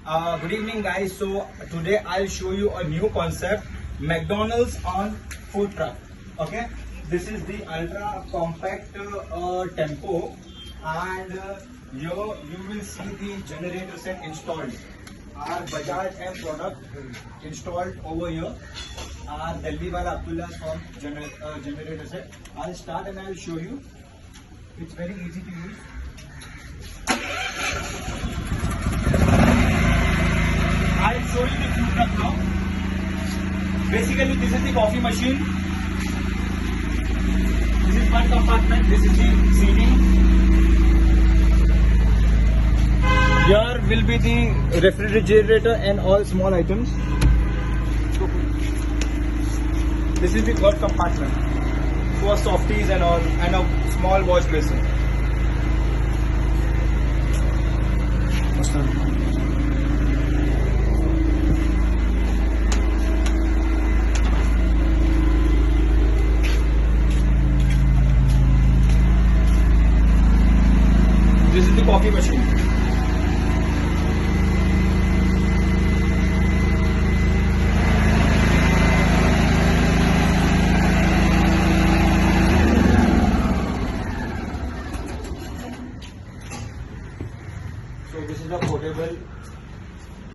Good evening, guys. So today I'll show you a new concept, McDonald's on food truck. Okay, this is the ultra compact tempo, and here you will see the generator set installed. Our Bajaj M product installed over here. Our Delhiwala Abdullah from generator set. I'll start and I'll show you. It's very easy to use. I'll show you the food truck now. Basically, this is the coffee machine. This is one compartment. This is the seating. Here will be the refrigerator and all small items. This is the third compartment for softies and all, and a small wash basin. This is the coffee machine.